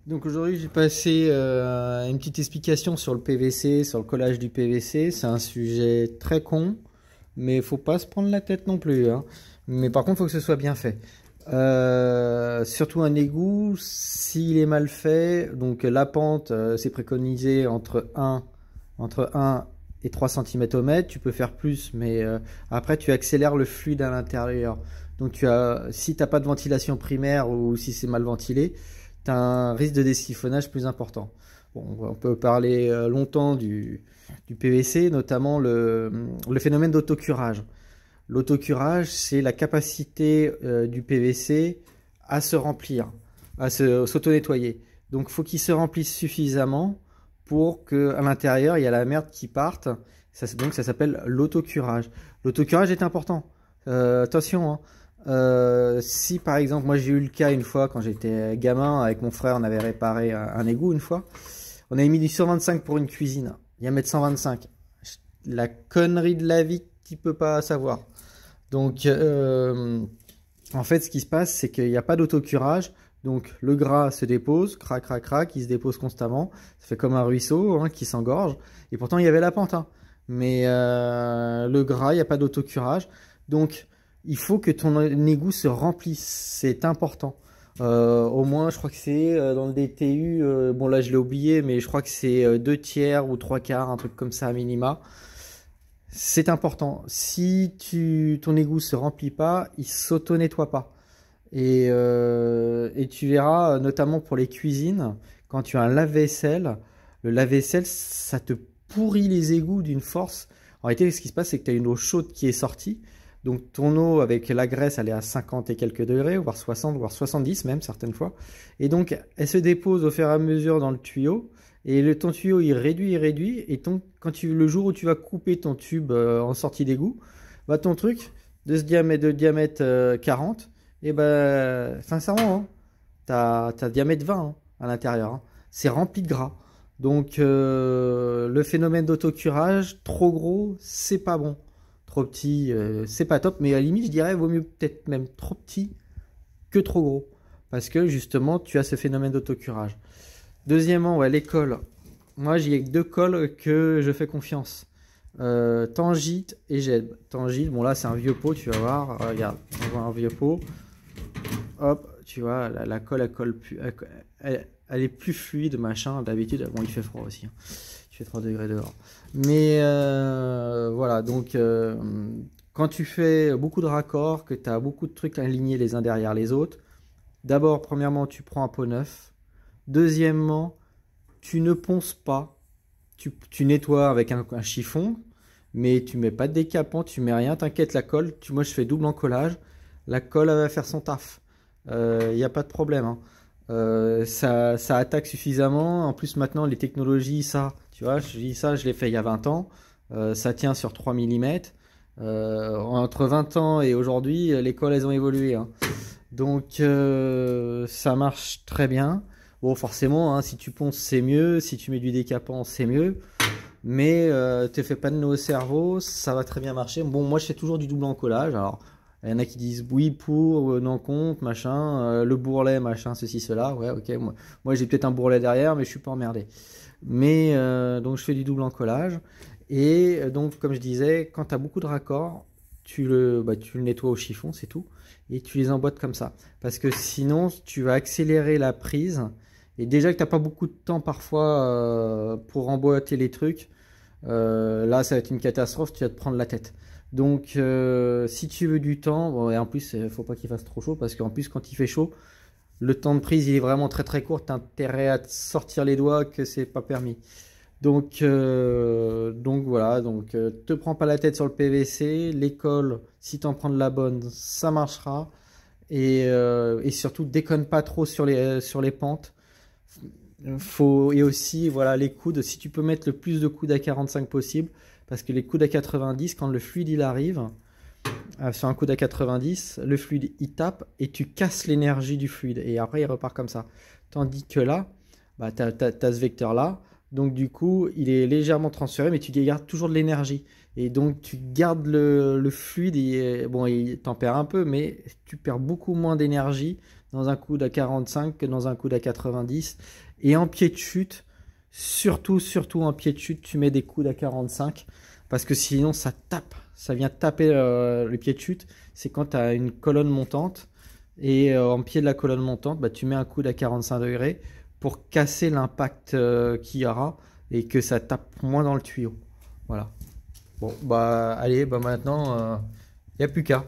Donc aujourd'hui j'ai passé une petite explication sur le PVC, sur le collage du PVC. C'est un sujet très con, mais faut pas se prendre la tête non plus, hein. Mais par contre faut que ce soit bien fait. Surtout un égout, s'il est mal fait, donc la pente c'est préconisé entre un et 3 cm au mètre. Tu peux faire plus, mais après tu accélères le fluide à l'intérieur. Donc si tu n'as pas de ventilation primaire ou si c'est mal ventilé, tu as un risque de désiphonnage plus important. Bon, on peut parler longtemps du PVC, notamment le phénomène d'autocurage. L'autocurage, c'est la capacité du PVC à se remplir, à s'auto-nettoyer. Donc, il faut qu'il se remplisse suffisamment pour qu'à l'intérieur, il y a la merde qui parte. Donc, ça s'appelle l'autocurage. L'autocurage est important. Attention, hein. Si par exemple, moi j'ai eu le cas une fois quand j'étais gamin, avec mon frère, on avait réparé un égout une fois. On avait mis du 125 pour une cuisine, diamètre 125. La connerie de la vie tu peux pas savoir. Donc, en fait, ce qui se passe, c'est qu'il n'y a pas d'autocurage. Donc, le gras se dépose, crac, crac, crac, il se dépose constamment. Ça fait comme un ruisseau hein, qui s'engorge. Et pourtant, il y avait la pente, hein. Mais le gras, il n'y a pas d'autocurage. Donc, il faut que ton égout se remplisse. C'est important. Au moins, je crois que c'est dans le DTU. Bon, là, je l'ai oublié, mais je crois que c'est 2/3 ou 3/4, un truc comme ça à minima. C'est important. Si ton égout se remplit pas, il s'auto-nettoie pas. Et tu verras, notamment pour les cuisines, quand tu as un lave-vaisselle, le lave-vaisselle, ça te pourrit les égouts d'une force. En réalité, ce qui se passe, c'est que tu as une eau chaude qui est sortie. Donc ton eau avec la graisse, elle est à 50 et quelques degrés, voire 60, voire 70 même certaines fois. Et donc, elle se dépose au fur et à mesure dans le tuyau. Et ton tuyau, il réduit. Et le jour où tu vas couper ton tube en sortie d'égout, bah, ton truc de diamètre 40, et ben sincèrement, hein, t'as diamètre 20 hein, à l'intérieur, hein. C'est rempli de gras. Donc le phénomène d'autocurage, trop gros, c'est pas bon. Trop petit, c'est pas top. Mais à la limite, je dirais, vaut mieux peut-être même trop petit que trop gros. Parce que justement, tu as ce phénomène d'autocurage. Deuxièmement, ouais, les cols. Moi, j'ai deux cols que je fais confiance. Tangite et Ged. Tangite, bon là, c'est un vieux pot, tu vas voir. Regarde, on voit un vieux pot. Hop, tu vois, la colle, elle colle plus. Elle est plus fluide, machin. D'habitude, bon, il fait froid aussi, hein. Il fait 3 degrés dehors. Mais voilà, donc quand tu fais beaucoup de raccords, que tu as beaucoup de trucs alignés les uns derrière les autres, d'abord, premièrement, tu prends un pot neuf. Deuxièmement, tu ne ponces pas, tu nettoies avec un chiffon, mais tu mets pas de décapant, tu mets rien, t'inquiète, la colle, moi je fais double encollage, la colle elle va faire son taf, il n'y a pas de problème, hein. Ça attaque suffisamment, en plus maintenant les technologies, ça, tu vois, je dis ça, je l'ai fait il y a 20 ans, ça tient sur 3 mm, entre 20 ans et aujourd'hui, les colles elles ont évolué, hein. Donc ça marche très bien. Bon, forcément, hein, si tu ponces, c'est mieux. Si tu mets du décapant, c'est mieux. Mais te fais pas de nœud au cerveau, ça va très bien marcher. Bon, moi, je fais toujours du double encollage. Alors, il y en a qui disent oui pour, non contre, machin. Le bourrelet, machin, ceci, cela. Ouais, ok. Moi j'ai peut-être un bourrelet derrière, mais je suis pas emmerdé. Mais donc, je fais du double encollage. Et donc, comme je disais, quand tu as beaucoup de raccords, tu le nettoies au chiffon, c'est tout. Et tu les emboîtes comme ça. Parce que sinon, tu vas accélérer la prise. Et déjà que tu n'as pas beaucoup de temps parfois pour emboîter les trucs, là ça va être une catastrophe, tu vas te prendre la tête. Donc si tu veux du temps, bon, et en plus il ne faut pas qu'il fasse trop chaud, parce qu'en plus quand il fait chaud, le temps de prise il est vraiment très très court, tu as intérêt à te sortir les doigts que c'est pas permis. Donc voilà, te prends pas la tête sur le PVC, l'école, si tu en prends de la bonne, ça marchera. Et surtout déconne pas trop sur les pentes. Et aussi voilà, les coudes, si tu peux mettre le plus de coudes à 45 possible, parce que les coudes à 90, quand le fluide il arrive sur un coude à 90, le fluide il tape et tu casses l'énergie du fluide et après il repart comme ça. Tandis que là, bah, tu as ce vecteur là, donc du coup il est légèrement transféré, mais tu gardes toujours de l'énergie. Et donc tu gardes le fluide, bon il t'en perds un peu, mais tu perds beaucoup moins d'énergie dans un coude à 45 que dans un coude à 90. Et en pied de chute, surtout en pied de chute, tu mets des coudes à 45 parce que sinon ça tape, ça vient taper le pied de chute. C'est quand tu as une colonne montante et en pied de la colonne montante, bah, tu mets un coude à 45 degrés pour casser l'impact qu'il y aura et que ça tape moins dans le tuyau. Voilà. Bon, bah allez, bah maintenant, il n'y a plus qu'à.